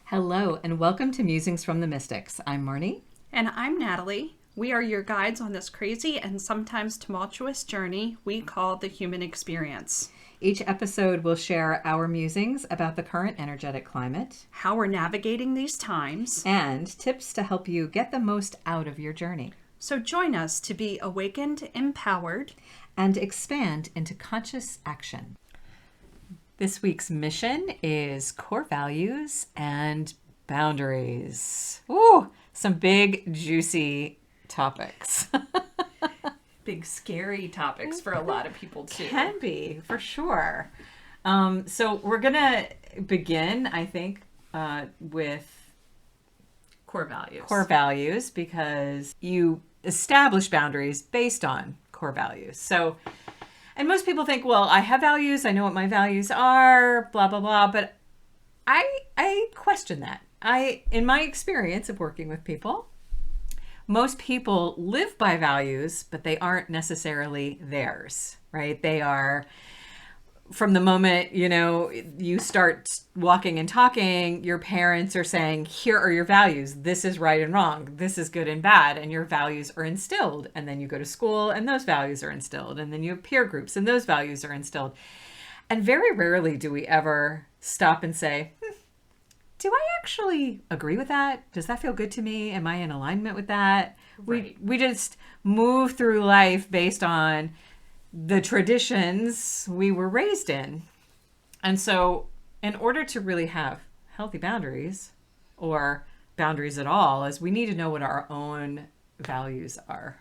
Hello, and welcome to Musings from the Mystics. I'm Marnie. And I'm Natalie. We are your guides on this crazy and sometimes tumultuous journey we call the human experience. Each episode will share our musings about the current energetic climate, how we're navigating these times, and tips to help you get the most out of your journey. So join us to be awakened, empowered, and expand into conscious action. This week's mission is core values and boundaries. Ooh, some big, juicy topics. Big, scary topics for a lot of people, too. Can be, for sure. So we're going to begin, I think, with core values. Core values, because you establish boundaries based on core values. So, and most people think, well, I have values, I know what my values are, blah, blah, blah. But I question that. In my experience of working with people, most people live by values, but they aren't necessarily theirs, right? They are, from the moment, you start walking and talking, your parents are saying, here are your values. This is right and wrong. This is good and bad. And your values are instilled. And then you go to school and those values are instilled. And then you have peer groups and those values are instilled. And very rarely do we ever stop and say, do I actually agree with that? Does that feel good to me? Am I in alignment with that? Right. We just move through life based on the traditions we were raised in. And so in order to really have healthy boundaries, or boundaries at all, is we need to know what our own values are.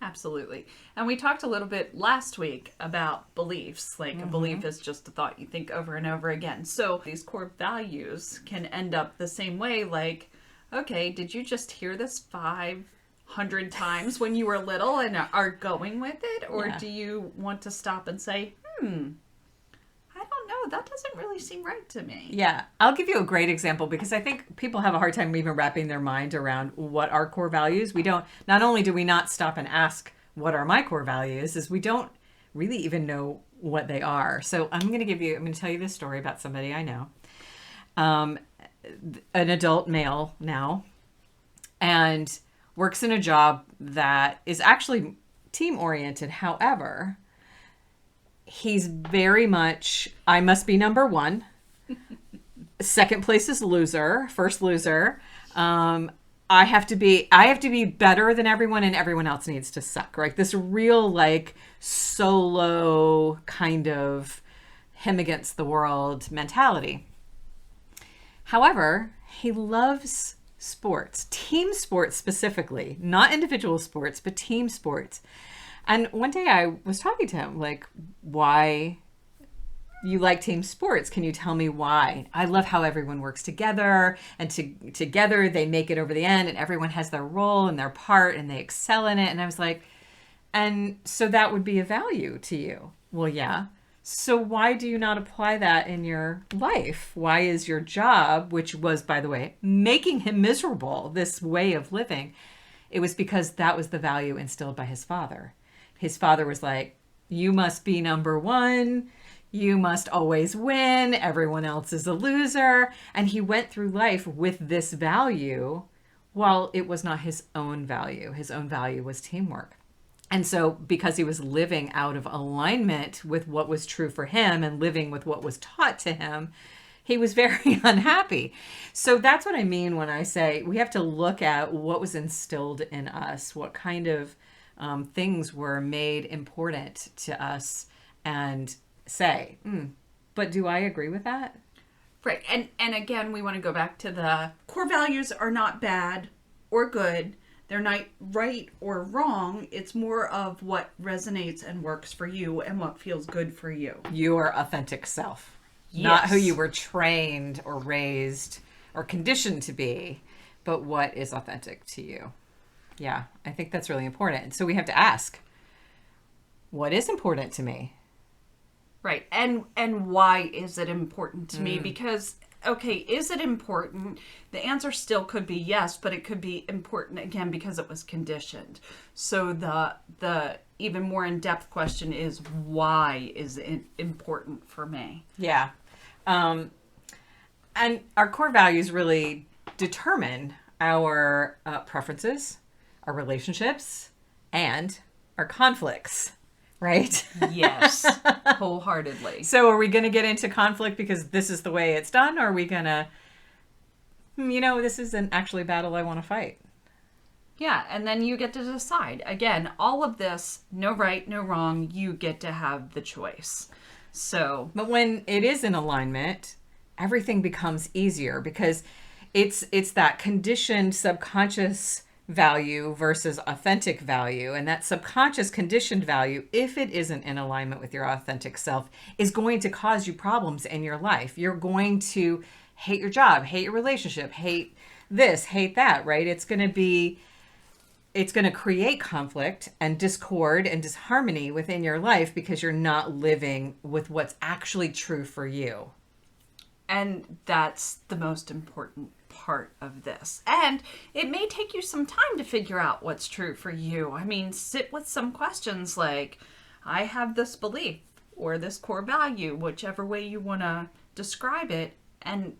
Absolutely. And we talked a little bit last week about beliefs. Like a belief is just a thought you think over and over again. So these core values can end up the same way. Like, okay, did you just hear this 500 times when you were little and are going with it? Or do you want to stop and say, I don't know, that doesn't really seem right to me. Yeah, I'll give you a great example, because I think people have a hard time even wrapping their mind around what are core values. Not only do we not stop and ask what are my core values, is we don't really even know what they are. So I'm going to tell you this story about somebody I know, an adult male now, and works in a job that is actually team oriented. However, he's very much, I must be number one. Second place is loser. First loser. I have to be better than everyone, and everyone else needs to suck. Right? This real like solo kind of him against the world mentality. However, he loves sports, team sports specifically, not individual sports, but team sports. And one day I was talking to him, like, why you like team sports? Can you tell me why? I love how everyone works together, and together they make it over the end, and everyone has their role and their part and they excel in it. And I was like, and so that would be a value to you. Well, yeah. So why do you not apply that in your life? Why is your job, which was, by the way, making him miserable, this way of living, it was because that was the value instilled by his father. His father was like, you must be number one. You must always win. Everyone else is a loser. And he went through life with this value while it was not his own value. His own value was teamwork. And so because he was living out of alignment with what was true for him and living with what was taught to him, he was very unhappy. So that's what I mean when I say we have to look at what was instilled in us, what kind of things were made important to us, and say, but do I agree with that? Right. And again, we want to go back to the core values are not bad or good. They're not right or wrong. It's more of what resonates and works for you and what feels good for you. Your authentic self. Yes. Not who you were trained or raised or conditioned to be, but what is authentic to you. Yeah, I think that's really important. So we have to ask, what is important to me? Right. And why is it important to me? Because okay, is it important? The answer still could be yes, but it could be important again because it was conditioned. So the even more in-depth question is, why is it important for me? Yeah. And our core values really determine our preferences, our relationships, and our conflicts, right? Yes, wholeheartedly. So are we going to get into conflict because this is the way it's done? Or are we going to, this isn't actually a battle I want to fight? Yeah, and then you get to decide. Again, all of this, no right, no wrong, you get to have the choice. So, But when it is in alignment, everything becomes easier because it's that conditioned subconscious value versus authentic value. And that subconscious conditioned value, if it isn't in alignment with your authentic self, is going to cause you problems in your life. You're going to hate your job, hate your relationship, hate this, hate that, right? It's going to create conflict and discord and disharmony within your life because you're not living with what's actually true for you. and that's the most important part of this. And it may take you some time to figure out what's true for you. I mean, sit with some questions like, I have this belief or this core value, whichever way you want to describe it, and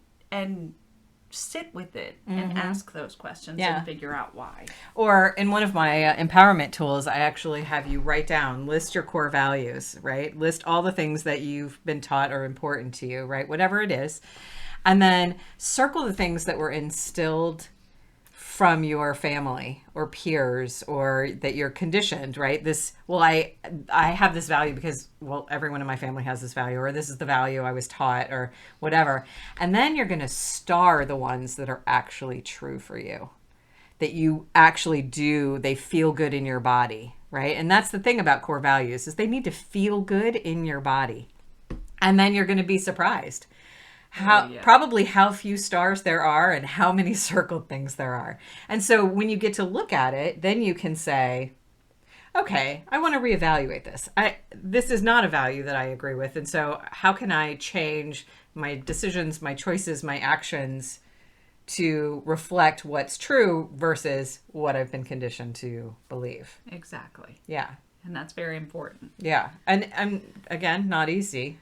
sit with it and ask those questions and figure out why. Or in one of my empowerment tools, I actually have you write down, list your core values, right? List all the things that you've been taught are important to you, right? Whatever it is. And then circle the things that were instilled from your family or peers or that you're conditioned, right? I have this value because, everyone in my family has this value, or this is the value I was taught, or whatever. And then you're going to star the ones that are actually true for you, that you actually do, they feel good in your body, right? And that's the thing about core values is they need to feel good in your body. And then you're going to be surprised probably how few stars there are and how many circled things there are. And so when you get to look at it, then you can say, okay, I want to reevaluate this. This is not a value that I agree with. And so how can I change my decisions, my choices, my actions to reflect what's true versus what I've been conditioned to believe? Exactly. Yeah. And that's very important. Yeah. And again, not easy.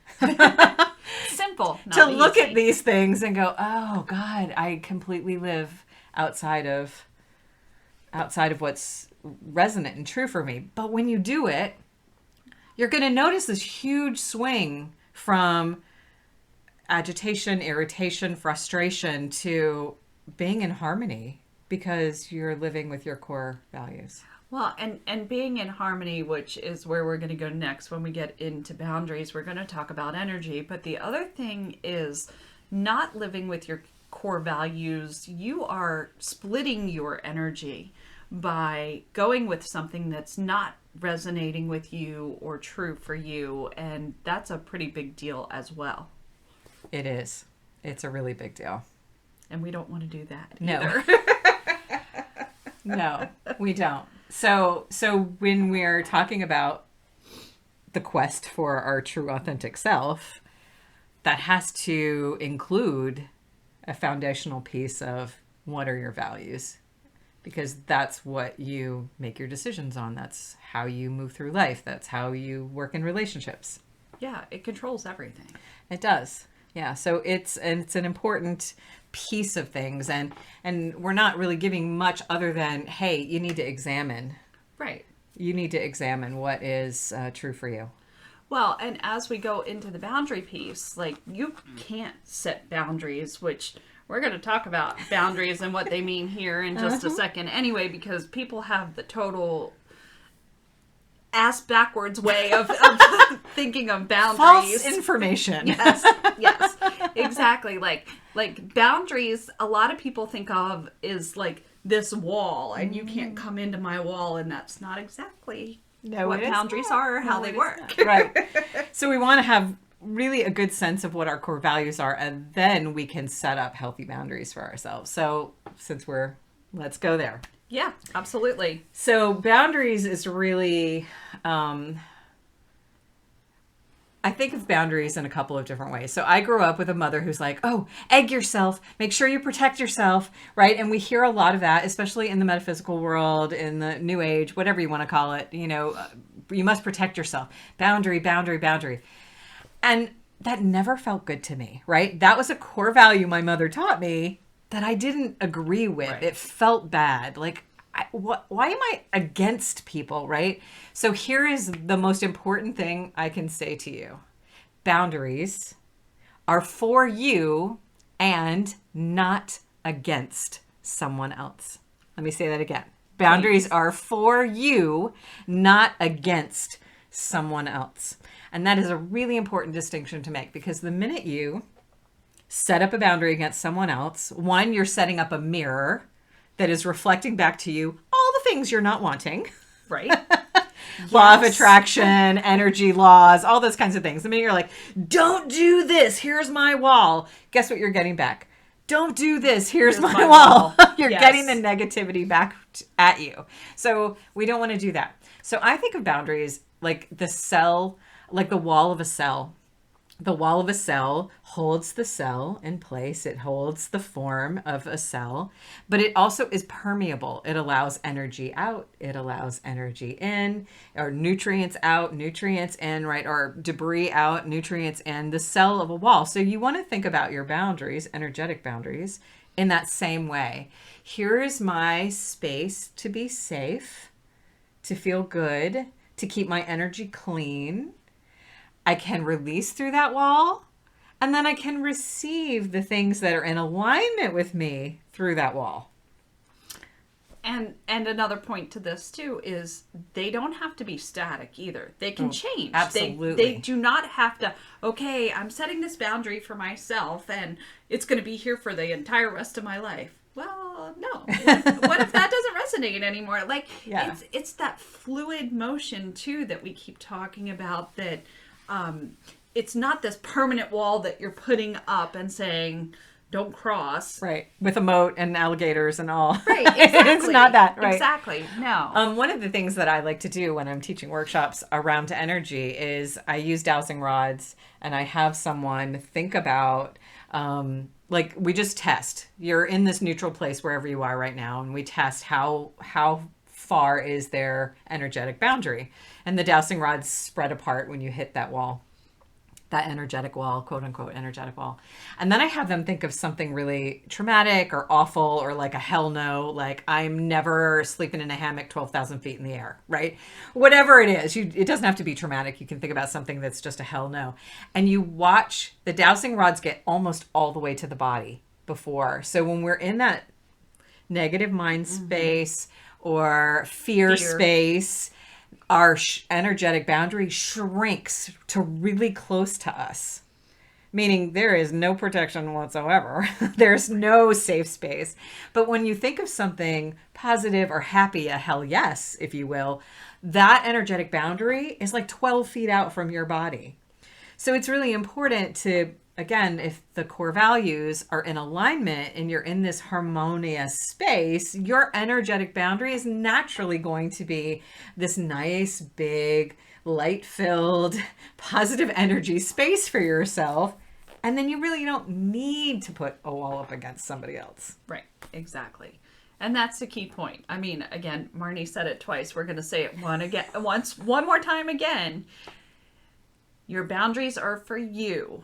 Simple. To look at these things and go, oh God, I completely live outside of what's resonant and true for me. But when you do it, you're going to notice this huge swing from agitation, irritation, frustration to being in harmony because you're living with your core values. Well, and being in harmony, which is where we're going to go next when we get into boundaries, we're going to talk about energy. But the other thing is not living with your core values. You are splitting your energy by going with something that's not resonating with you or true for you. And that's a pretty big deal as well. It is. It's a really big deal. And we don't want to do that either. No. No, we don't. So when we're talking about the quest for our true authentic self, that has to include a foundational piece of what are your values, because that's what you make your decisions on. That's how you move through life. That's how you work in relationships. Yeah, it controls everything. It does. Yeah, so it's an important piece of things, and we're not really giving much other than, hey, you need to examine. Right. You need to examine what is true for you. Well, and as we go into the boundary piece, like, you can't set boundaries, which we're going to talk about boundaries and what they mean here in just a second anyway, because people have the total ass backwards way of thinking of boundaries. False information. Yes, exactly. Like boundaries, a lot of people think of is like this wall, and you can't come into my wall, and that's not exactly what boundaries are or how they work. Right. So we want to have really a good sense of what our core values are, and then we can set up healthy boundaries for ourselves. So let's go there. Yeah, absolutely. So boundaries is really I think of boundaries in a couple of different ways. So I grew up with a mother who's like, oh, egg yourself, make sure you protect yourself, right? And we hear a lot of that, especially in the metaphysical world, in the new age, whatever you want to call it. You must protect yourself. Boundary, boundary, boundary. And that never felt good to me, right? That was a core value my mother taught me that I didn't agree with. Right. It felt bad. Like, why am I against people, right? So here is the most important thing I can say to you. Boundaries are for you and not against someone else. Let me say that again. Boundaries are for you, not against someone else. And that is a really important distinction to make, because the minute you set up a boundary against someone else, one, you're setting up a mirror that is reflecting back to you all the things you're not wanting. Right. Law of attraction, energy laws, all those kinds of things. The minute you're like, don't do this, here's my wall. Guess what you're getting back? Don't do this, here's my wall. You're getting the negativity back at you. So we don't want to do that. So I think of boundaries like the cell, like the wall of a cell. The wall of a cell holds the cell in place. It holds the form of a cell, but it also is permeable. It allows energy out. It allows energy in, or nutrients out, nutrients in, right? Or debris out, nutrients in, the cell of a wall. So you want to think about your boundaries, energetic boundaries, in that same way. Here is my space to be safe, to feel good, to keep my energy clean. I can release through that wall, and then I can receive the things that are in alignment with me through that wall. And another point to this too is they don't have to be static either. They can change. Absolutely. They do not have to, okay, I'm setting this boundary for myself and it's going to be here for the entire rest of my life. Well, no. What if that doesn't resonate anymore? Like, it's that fluid motion too that we keep talking about, that it's not this permanent wall that you're putting up and saying, don't cross. Right. With a moat and alligators and all. Right. Exactly. It's not that. Right. Exactly. No. One of the things that I like to do when I'm teaching workshops around energy is I use dowsing rods, and I have someone think about, like, we just test. You're in this neutral place wherever you are right now, and we test how far is their energetic boundary. And the dowsing rods spread apart when you hit that wall, that energetic wall, quote unquote, energetic wall. And then I have them think of something really traumatic or awful, or like a hell no, like I'm never sleeping in a hammock 12,000 feet in the air, right? Whatever it is, it doesn't have to be traumatic. You can think about something that's just a hell no. And you watch the dowsing rods get almost all the way to the body before. So when we're in that negative mind space or fear space, our energetic boundary shrinks to really close to us, meaning there is no protection whatsoever. There's no safe space. But when you think of something positive or happy, a hell yes, if you will, that energetic boundary is like 12 feet out from your body. So it's really important to, again, if the core values are in alignment and you're in this harmonious space, your energetic boundary is naturally going to be this nice, big, light-filled, positive energy space for yourself. And then you really don't need to put a wall up against somebody else. Right, exactly. And that's the key point. I mean, again, Marnie said it twice. We're going to say it one more time again. Your boundaries are for you,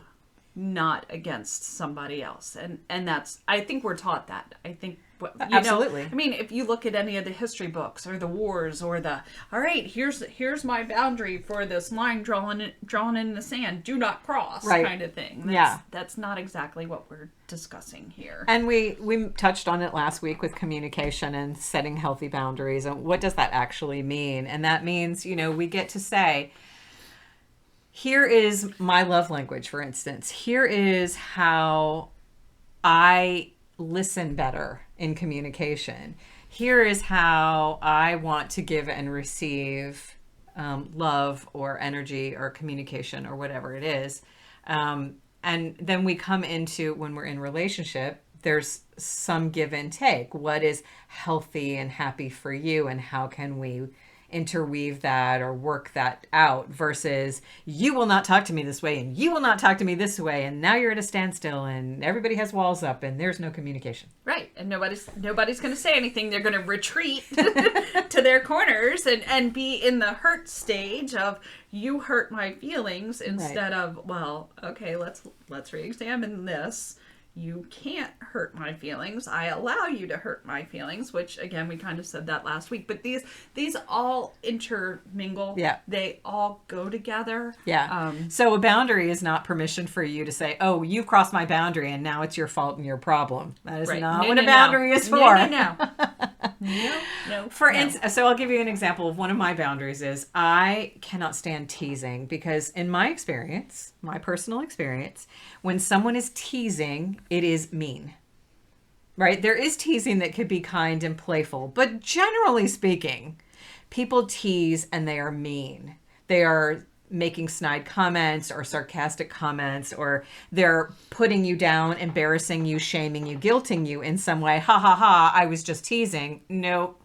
not against somebody else. And that's, I think we're taught that. I think, absolutely. I mean, if you look at any of the history books or the wars or all right, here's my boundary for this line drawn in the sand, do not cross, right, kind of thing. That's not exactly what we're discussing here. And we touched on it last week with communication and setting healthy boundaries. And what does that actually mean? And that means, we get to say, here is my love language, for instance. Here is how I listen better in communication. Here is how I want to give and receive love or energy or communication or whatever it is. And then we come into, when we're in relationship, there's some give and take. What is healthy and happy for you, and how can we interweave that or work that out versus you will not talk to me this way and you will not talk to me this way. And now you're at a standstill and everybody has walls up and there's no communication. Right. And nobody's going to say anything. They're going to retreat to their corners and be in the hurt stage of you hurt my feelings instead of, well, okay, let's re-examine this. You can't hurt my feelings. I allow you to hurt my feelings, which again, we kind of said that last week, but these all intermingle. Yeah. They all go together. Yeah. So a boundary is not permission for you to say, oh, you crossed my boundary and now it's your fault and your problem. That is not what a boundary is for. No. So I'll give you an example of one of my boundaries is I cannot stand teasing because in my experience, my personal experience, when someone is teasing, it is mean, right? There is teasing that could be kind and playful, but generally speaking, people tease and they are mean. They are making snide comments or sarcastic comments, or they're putting you down, embarrassing you, shaming you, guilting you in some way. Ha ha ha, I was just teasing. Nope.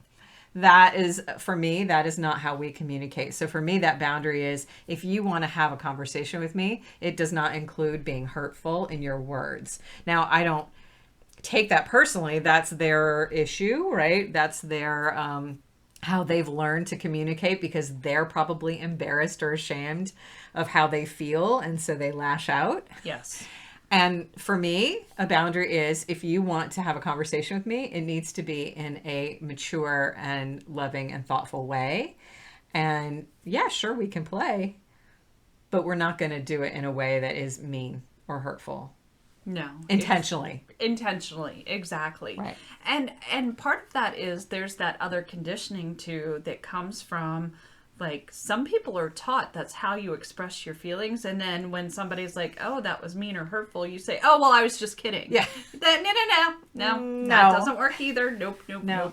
That is, for me, that is not how we communicate. So for me, that boundary is if you want to have a conversation with me, it does not include being hurtful in your words. Now, I don't take that personally. That's their issue, right? That's their, how they've learned to communicate because they're probably embarrassed or ashamed of how they feel. And so they lash out. Yes. And for me, a boundary is if you want to have a conversation with me, it needs to be in a mature and loving and thoughtful way. And yeah, sure, we can play, but we're not going to do it in a way that is mean or hurtful. No. Intentionally. Intentionally, exactly. Right. And part of that is there's that other conditioning too that comes from like some people are taught that's how you express your feelings, and then when somebody's like, oh, that was mean or hurtful, you say, oh, well, I was just kidding. Yeah. No, that doesn't work either. Nope.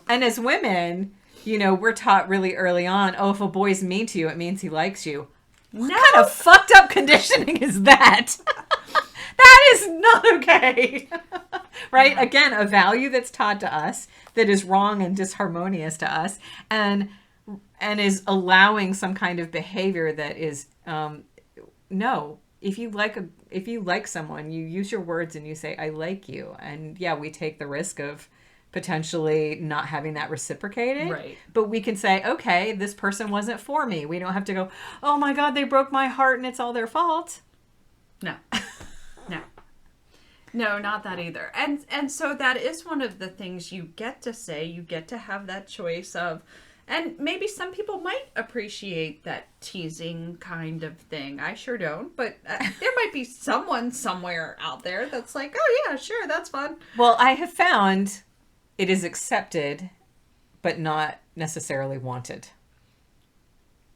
And as women, we're taught really early on, oh, if a boy's mean to you, it means he likes you. What kind of fucked up conditioning is that? That is not okay. Right? Yeah. Again, a value that's taught to us that is wrong and disharmonious to us and is allowing some kind of behavior that is no. If you like someone, you use your words and you say, I like you. And yeah, we take the risk of potentially not having that reciprocated. Right. But we can say, okay, this person wasn't for me. We don't have to go, oh my God, they broke my heart and it's all their fault. No. No, not that either. And so that is one of the things you get to say. You get to have that choice of, and maybe some people might appreciate that teasing kind of thing. I sure don't, but there might be someone somewhere out there that's like, oh yeah, sure, that's fun. Well, I have found it is accepted, but not necessarily wanted.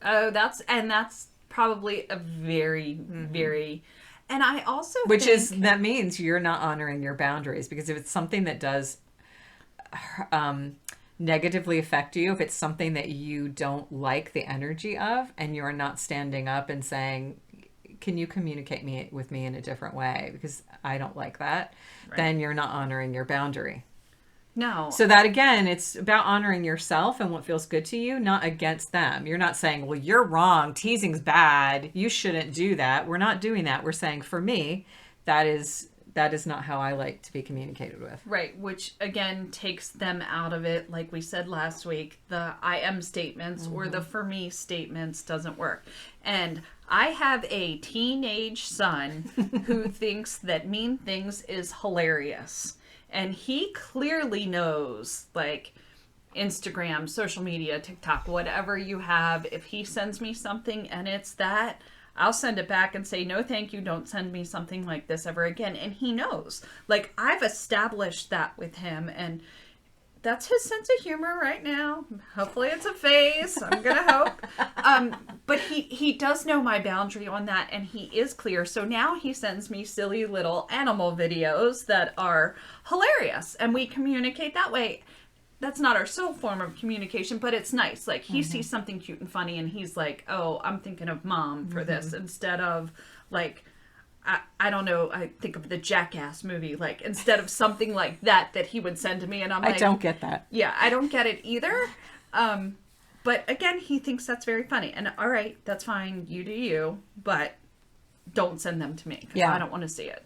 Oh, that's probably a very, very... And I also that means you're not honoring your boundaries, because if it's something that does negatively affect you, if it's something that you don't like the energy of, and you're not standing up and saying, can you communicate with me in a different way? Because I don't like that. Right. Then you're not honoring your boundary. No. So that, again, it's about honoring yourself and what feels good to you, not against them. You're not saying, well, you're wrong. Teasing's bad. You shouldn't do that. We're not doing that. We're saying, for me, that is not how I like to be communicated with. Right. Which, again, takes them out of it. Like we said last week, the I am statements or the for me statements doesn't work. And I have a teenage son who thinks that mean things is hilarious. And he clearly knows, like, Instagram, social media, TikTok, whatever you have, if he sends me something and it's that, I'll send it back and say, no, thank you, don't send me something like this ever again. And he knows. Like, I've established that with him, and that's his sense of humor right now. Hopefully it's a phase. I'm going to hope. But he does know my boundary on that, and he is clear. So now he sends me silly little animal videos that are hilarious, and we communicate that way. That's not our sole form of communication, but it's nice. Like, he sees something cute and funny, and he's like, oh, I'm thinking of mom for this, instead of, like... I don't know, I think of the Jackass movie, like, instead of something like that he would send to me, and I'm like... I don't get that. Yeah, I don't get it either. But again, he thinks that's very funny. And all right, that's fine. You do you. But don't send them to me because Yeah. I don't want to see it.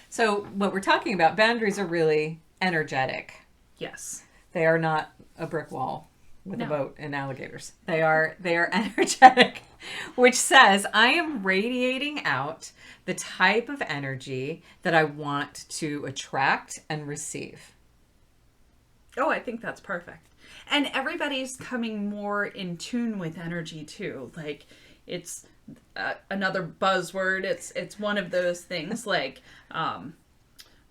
So what we're talking about, boundaries are really energetic. Yes. They are not a brick wall with a No. boat and alligators. They are energetic, which says I am radiating out the type of energy that I want to attract and receive. Oh, I think that's perfect. And everybody's coming more in tune with energy too. Like it's another buzzword. It's one of those things like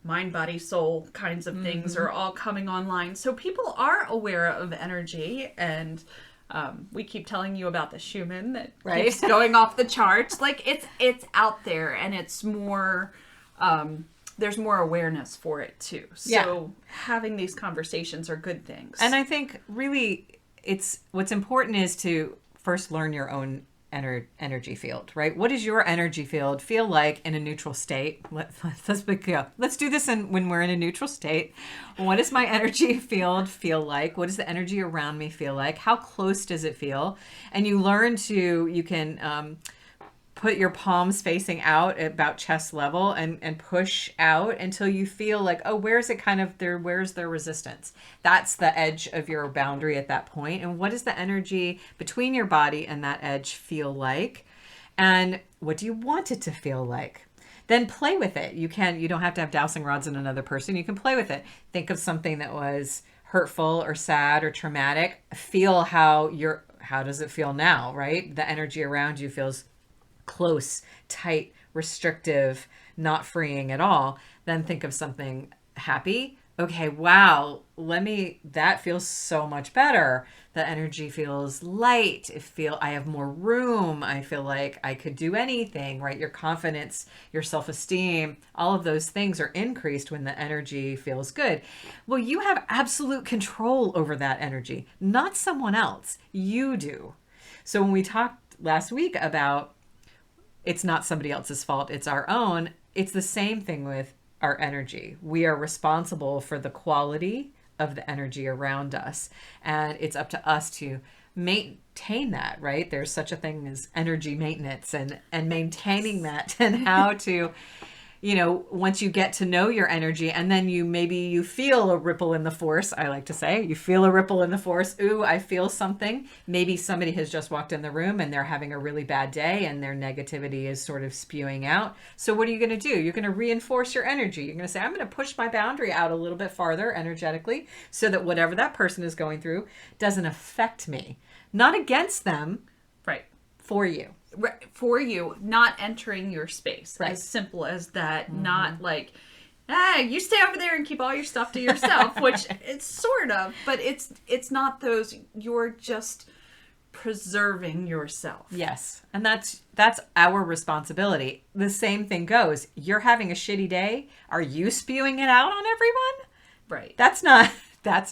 mind, body, soul kinds of things are all coming online. So people are aware of energy, and we keep telling you about the Schumann that keeps going off the charts. Like it's out there, and it's more. There's more awareness for it too. So having these conversations are good things. And I think really it's what's important is to first learn your own energy field, right? What does your energy field feel like in a neutral state? Let's do this when we're in a neutral state. What does my energy field feel like? What does the energy around me feel like? How close does it feel? And you can put your palms facing out at about chest level and push out until you feel like, oh, where's their resistance? That's the edge of your boundary at that point. And what does the energy between your body and that edge feel like? And what do you want it to feel like? Then play with it. You don't have to have dowsing rods in another person. You can play with it. Think of something that was hurtful or sad or traumatic. Feel how does it feel now, right? The energy around you feels close, tight, restrictive, not freeing at all. Then think of something happy. Okay, wow, that feels so much better. The energy feels light. I have more room. I feel like I could do anything, right? Your confidence, your self-esteem, all of those things are increased when the energy feels good. Well, you have absolute control over that energy, not someone else. You do. So when we talked last week about it's not somebody else's fault, it's our own. It's the same thing with our energy. We are responsible for the quality of the energy around us. And it's up to us to maintain that, right? There's such a thing as energy maintenance and maintaining that and how to, once you get to know your energy and then you feel a ripple in the force, I like to say, you feel a ripple in the force. Ooh, I feel something. Maybe somebody has just walked in the room and they're having a really bad day and their negativity is sort of spewing out. So what are you going to do? You're going to reinforce your energy. You're going to say, I'm going to push my boundary out a little bit farther energetically so that whatever that person is going through doesn't affect me. Not against them. Right. For you. For you, not entering your space. Right. As simple as that. Not like, you stay over there and keep all your stuff to yourself, which it's sort of, but it's not those. You're just preserving yourself. Yes. And that's our responsibility. The same thing goes. You're having a shitty day. Are you spewing it out on everyone? Right. That's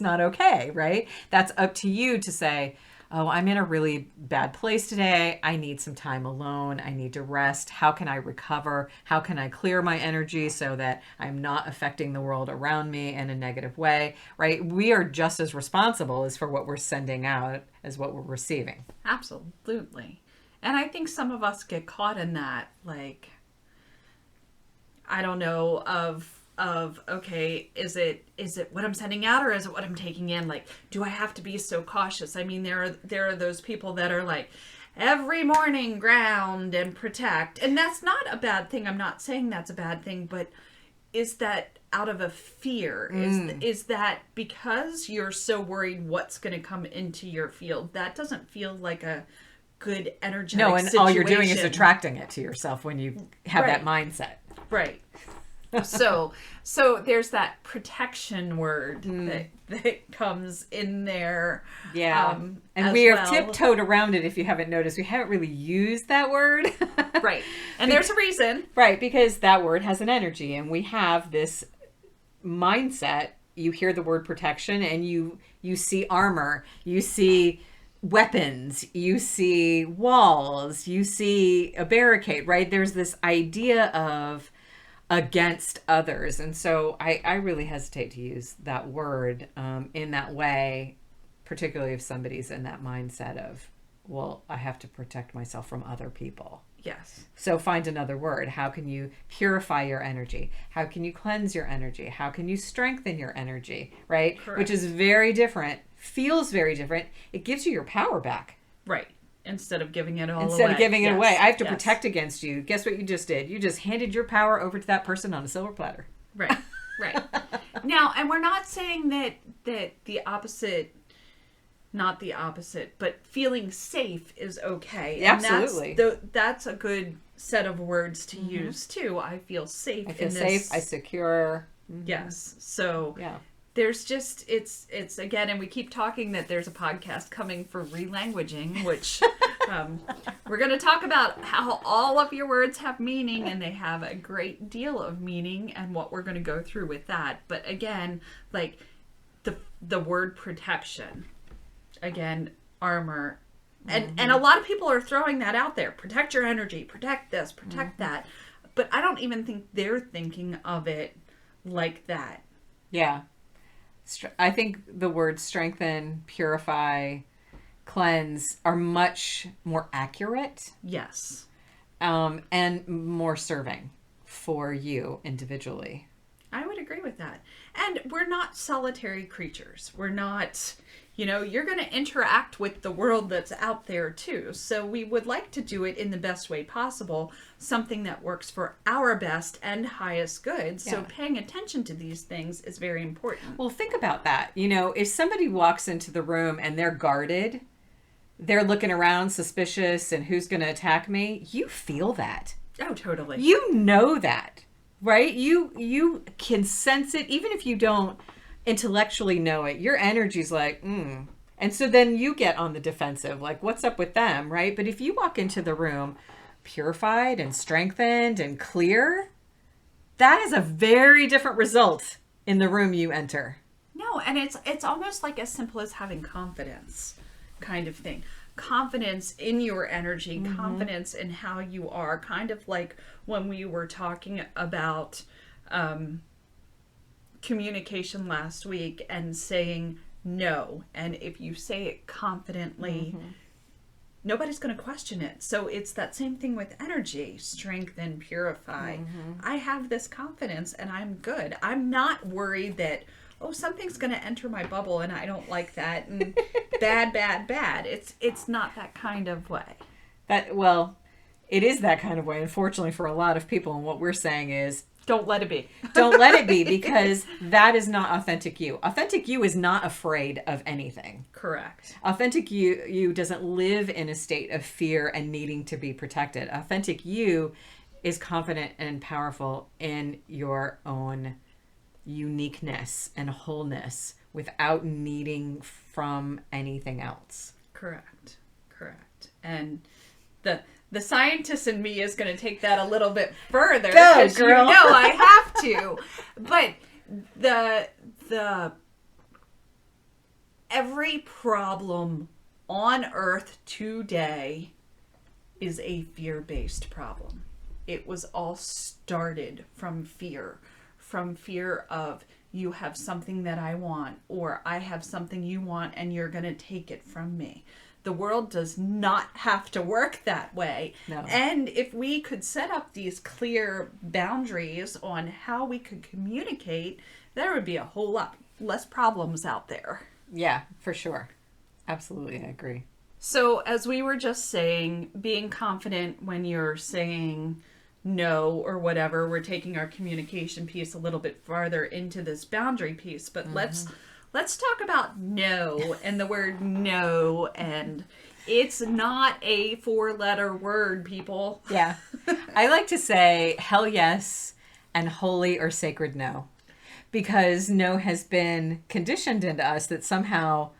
not okay, right? That's up to you to say, oh, I'm in a really bad place today. I need some time alone. I need to rest. How can I recover? How can I clear my energy so that I'm not affecting the world around me in a negative way, right? We are just as responsible as for what we're sending out as what we're receiving. Absolutely. And I think some of us get caught in that, like, I don't know, of okay, is it what I'm sending out or is it what I'm taking in? Like, do I have to be so cautious? I mean, there are those people that are like, every morning ground and protect, and that's not a bad thing. I'm not saying that's a bad thing, but is that out of a fear? Is that because you're so worried what's going to come into your field? That doesn't feel like a good energetic situation. All you're doing is attracting it to yourself when you have that mindset. Right. So there's that protection word that comes in there. Yeah. And we have tiptoed around it. If you haven't noticed, we haven't really used that word. Right. And there's a reason. Right. Because that word has an energy and we have this mindset. You hear the word protection and you see armor, you see weapons, you see walls, you see a barricade, right? There's this idea of against others. And so I really hesitate to use that word in that way particularly if somebody's in that mindset of, well, I have to protect myself from other people. Yes. So find another word. How can you purify your energy? How can you cleanse your energy? How can you strengthen your energy? Right? Correct. Which is very different, feels very different. It gives you your power back. Right. Instead of giving it all away. Instead of giving it away. I have to Yes. protect against you. Guess what you just did? You just handed your power over to that person on a silver platter. Right. Right. Now, and we're not saying that the opposite, not the opposite, but feeling safe is okay. Yeah, And absolutely. That's a good set of words to use too. I feel safe. I feel in safe. this. I secure. Yes. So Yeah. there's just it's again, and we keep talking that there's a podcast coming for relanguaging, which we're going to talk about how all of your words have meaning, and they have a great deal of meaning, and what we're going to go through with that. But again, like the word protection, again, armor, and a lot of people are throwing that out there. Protect your energy, protect this, protect that. But I don't even think they're thinking of it like that. Yeah. I think the words strengthen, purify, cleanse are much more accurate Yes. and more serving for you individually. I would agree with that. And we're not solitary creatures. We're not, you're going to interact with the world that's out there too. So we would like to do it in the best way possible, something that works for our best and highest good. So Yeah. paying attention to these things is very important. Well, think about that. If somebody walks into the room and they're guarded, they're looking around suspicious and who's going to attack me, you feel that. Oh, totally. You know that. Right? You can sense it, even if you don't intellectually know it. Your energy's like, And so then you get on the defensive, like, what's up with them, right? But if you walk into the room purified and strengthened and clear, that is a very different result in the room you enter. No, and it's almost like as simple as having confidence kind of thing. Confidence in your energy, confidence in how you are, kind of like when we were talking about communication last week and saying no. And if you say it confidently, nobody's going to question it. So it's that same thing with energy, strengthen, purify. I have this confidence and I'm good. I'm not worried that, something's going to enter my bubble and I don't like that, and bad. It's not that kind of way. It is that kind of way, unfortunately, for a lot of people. And what we're saying is, Don't let it be. don't let it be, because that is not authentic you. Authentic you is not afraid of anything. Correct. Authentic you doesn't live in a state of fear and needing to be protected. Authentic you is confident and powerful in your own uniqueness and wholeness without needing from anything else. Correct. And the scientist in me is going to take that a little bit further. Go, girl. I have to. But the every problem on Earth today is a fear-based problem. It was all started from fear of you have something that I want, or I have something you want and you're going to take it from me. The world does not have to work that way. No. And if we could set up these clear boundaries on how we could communicate, there would be a whole lot less problems out there. Yeah, for sure. Absolutely, I agree. So as we were just saying, being confident when you're saying no or whatever, we're taking our communication piece a little bit farther into this boundary piece, but let's talk about no and the word no, and it's not a 4-letter word, people. Yeah. I like to say hell yes and holy or sacred no, because no has been conditioned into us that somehow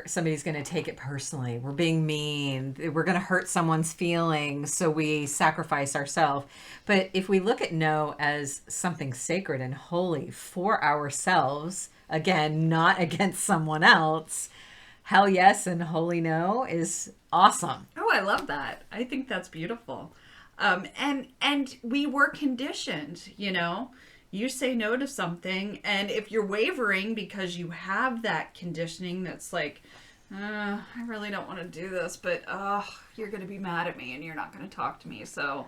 somebody's going to take it personally. We're being mean. We're going to hurt someone's feelings, so we sacrifice ourselves. But if we look at no as something sacred and holy for ourselves, again, not against someone else, hell yes and holy no is awesome. Oh, I love that. I think that's beautiful. And we were conditioned, you say no to something, and if you're wavering because you have that conditioning that's like, I really don't want to do this, but you're going to be mad at me and you're not going to talk to me, so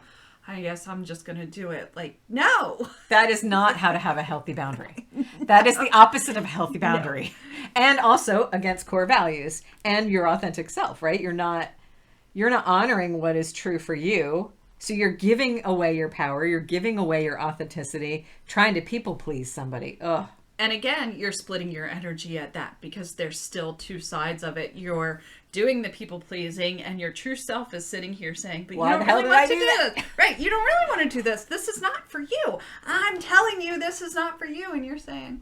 I guess I'm just going to do it. Like, no. That is not how to have a healthy boundary. That is the opposite of a healthy boundary. No. And also against core values and your authentic self, right? You're not honoring what is true for you. So you're giving away your power. You're giving away your authenticity, trying to people please somebody. Ugh. And again, you're splitting your energy at that because there's still two sides of it. You're doing the people pleasing and your true self is sitting here saying, but why you don't really want to do this. Right. You don't really want to do this. This is not for you. I'm telling you this is not for you. And you're saying,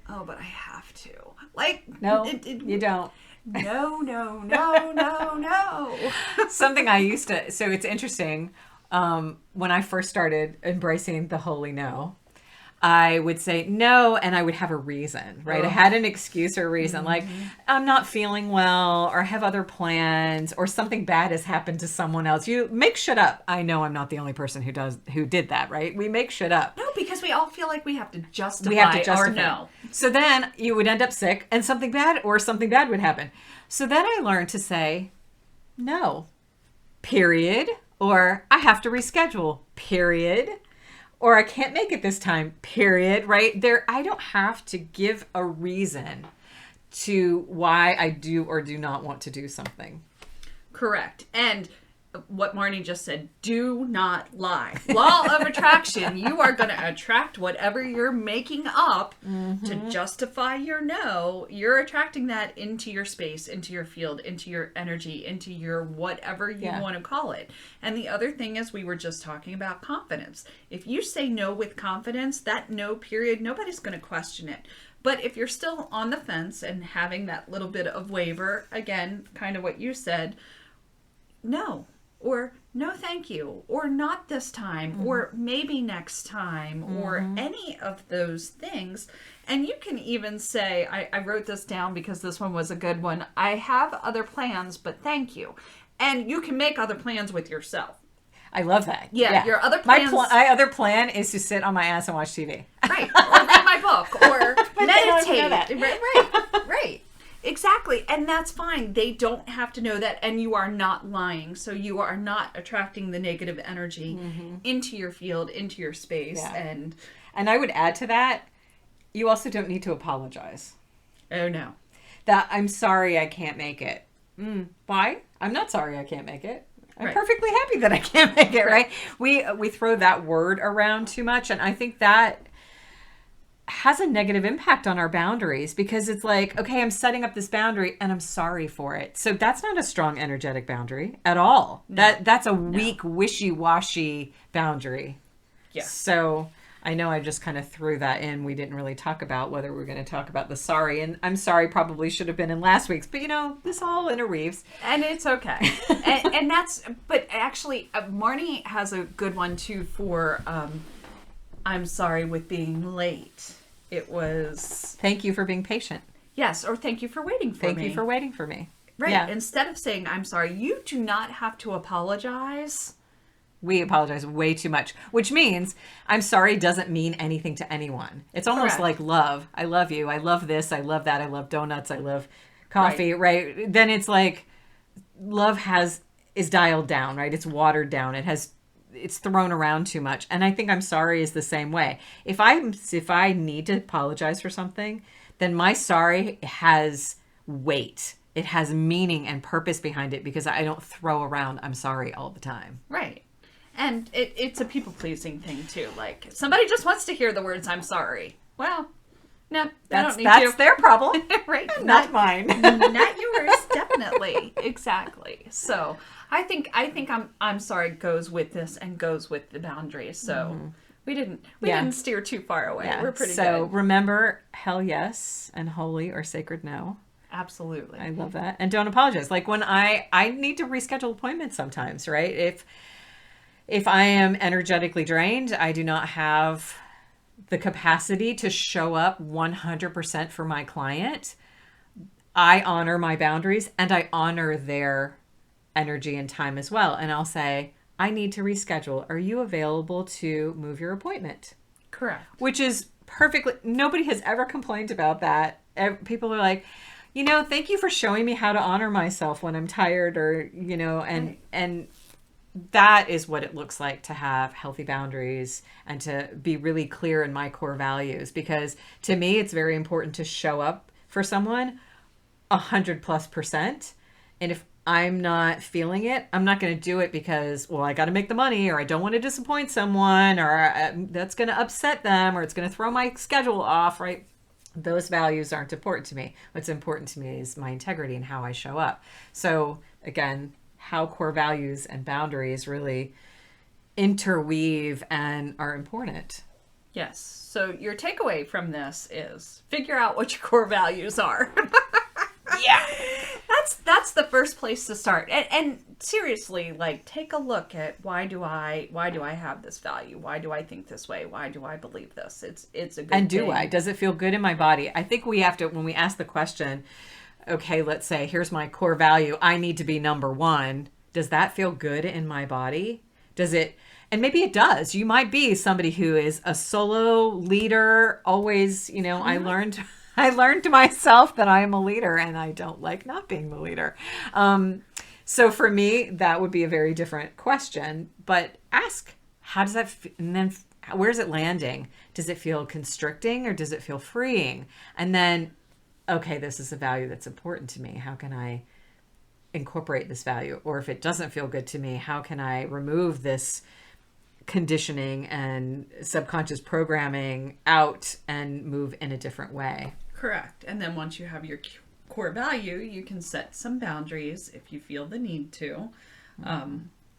oh, but I have to. Like, no, you don't. No. Something I used to, so it's interesting. When I first started embracing the holy no, I would say no, and I would have a reason, right? I had an excuse or a reason, like I'm not feeling well, or I have other plans, or something bad has happened to someone else. You make shit up. I know I'm not the only person who did that, right? We make shit up. No, because we all feel like we have to justify our no. So then you would end up sick, and something bad would happen. So then I learned to say no, period, or I have to reschedule, period. Or I can't make it this time, period, right? I don't have to give a reason to why I do or do not want to do something. Correct. And what Marnie just said, do not lie. Law of attraction. You are going to attract whatever you're making up to justify your no. You're attracting that into your space, into your field, into your energy, into your whatever you want to call it. And the other thing is, we were just talking about confidence. If you say no with confidence, that no period, nobody's going to question it. But if you're still on the fence and having that little bit of waver, again, kind of what you said, no. Or no thank you, or not this time, or maybe next time, or any of those things. And you can even say, I wrote this down because this one was a good one. I have other plans, but thank you. And you can make other plans with yourself. I love that. Yeah. Your other plans. My other plan is to sit on my ass and watch TV. Right. Or read my book, or meditate. Right. Exactly. And that's fine. They don't have to know that. And you are not lying. So you are not attracting the negative energy into your field, into your space. Yeah. And I would add to that, you also don't need to apologize. Oh, no. That I'm sorry I can't make it. Why? I'm not sorry I can't make it. I'm perfectly happy that I can't make it, right? We throw that word around too much. And I think that has a negative impact on our boundaries, because it's like, okay, I'm setting up this boundary and I'm sorry for it. So that's not a strong energetic boundary at all. No. That's a weak, wishy-washy boundary. Yeah. So I know I just kind of threw that in. We didn't really talk about whether we're going to talk about the sorry. And I'm sorry probably should have been in last week's, but this all interweaves. And it's okay. and that's, but actually Marnie has a good one too for, I'm sorry with being late. It was... Thank you for being patient. Yes, or thank you for waiting for me. Thank you for waiting for me. Right. Yeah. Instead of saying, I'm sorry, you do not have to apologize. We apologize way too much, which means I'm sorry doesn't mean anything to anyone. It's almost like love. I love you. I love this. I love that. I love donuts. I love coffee, right? Then it's like love is dialed down, right? It's watered down. It's thrown around too much. And I think I'm sorry is the same way. If I need to apologize for something, then my sorry has weight. It has meaning and purpose behind it, because I don't throw around I'm sorry all the time. Right. And it's a people-pleasing thing too. Like, somebody just wants to hear the words "I'm sorry." Well, no, that's their problem, right? Not mine, not yours. Definitely, exactly. So I think I'm sorry goes with this and goes with the boundaries. So we didn't steer too far away. Yeah. We're pretty good. So remember, hell yes and holy or sacred no. Absolutely, I love that. And don't apologize. Like when I need to reschedule appointments sometimes, right? If I am energetically drained, I do not have the capacity to show up 100% for my client. I honor my boundaries and I honor their energy and time as well. And I'll say, I need to reschedule. Are you available to move your appointment? Correct. Which is perfectly, nobody has ever complained about that. People are like, thank you for showing me how to honor myself when I'm tired, or, and that is what it looks like to have healthy boundaries and to be really clear in my core values. Because to me, it's very important to show up for someone 100+%. And if I'm not feeling it, I'm not going to do it because, well, I got to make the money, or I don't want to disappoint someone, or that's going to upset them, or it's going to throw my schedule off, right? Those values aren't important to me. What's important to me is my integrity and how I show up. So again, how core values and boundaries really interweave and are important. Yes. So your takeaway from this is figure out what your core values are. Yeah. That's the first place to start. And seriously, like, take a look at why do I have this value? Why do I think this way? Why do I believe this? It's a good And do thing. I? Does it feel good in my body? I think we have to, when we ask the question, okay, let's say, here's my core value. I need to be number one. Does that feel good in my body? Does it? And maybe it does. You might be somebody who is a solo leader. Always, I learned myself that I am a leader, and I don't like not being the leader. So for me, that would be a very different question. But ask, how does that and then where's it landing? Does it feel constricting, or does it feel freeing? And then, okay, this is a value that's important to me. How can I incorporate this value? Or if it doesn't feel good to me, how can I remove this conditioning and subconscious programming out and move in a different way? Correct. And then once you have your core value, you can set some boundaries if you feel the need to,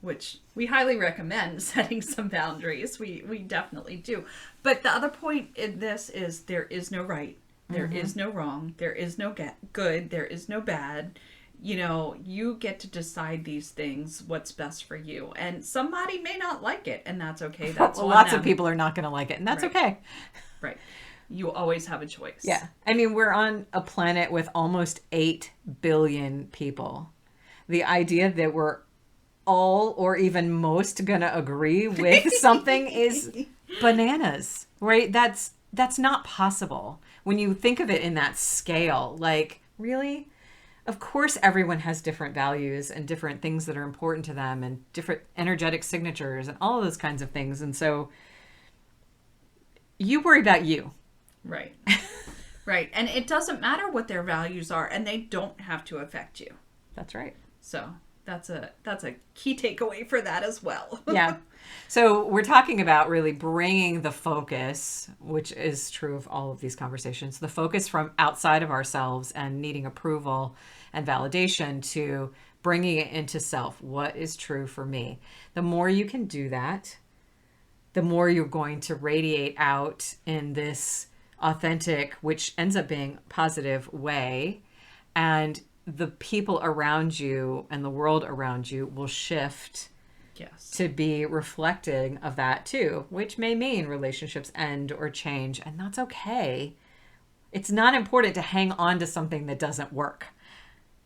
which we highly recommend setting some boundaries. We definitely do. But the other point in this is there is no right. There is no wrong. There is no good. There is no bad. You get to decide these things, what's best for you. And somebody may not like it, and that's okay. That's well, lots of people are not going to like it, and that's okay. Right. You always have a choice. Yeah. I mean, we're on a planet with almost 8 billion people. The idea that we're all or even most going to agree with something is bananas, right? That's not possible. When you think of it in that scale, like, really? Of course, everyone has different values and different things that are important to them and different energetic signatures and all of those kinds of things. And so you worry about you. Right. Right. And it doesn't matter what their values are, and they don't have to affect you. That's right. So that's a key takeaway for that as well. Yeah. So we're talking about really bringing the focus, which is true of all of these conversations, the focus from outside of ourselves and needing approval and validation to bringing it into self. What is true for me? The more you can do that, the more you're going to radiate out in this authentic, which ends up being positive way. And the people around you and the world around you will shift to be reflecting of that too, which may mean relationships end or change, and that's okay. It's not important to hang on to something that doesn't work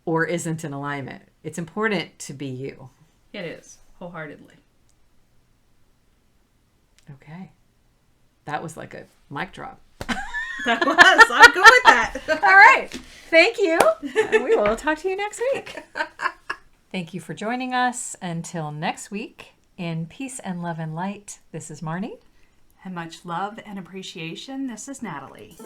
or isn't in alignment. It's important to be you. It is, wholeheartedly. Okay. That was like a mic drop. That was. I'm good with that. All right. Thank you. And we will talk to you next week. Thank you for joining us. Until next week, in peace and love and light, this is Marnie. And much love and appreciation, this is Natalie.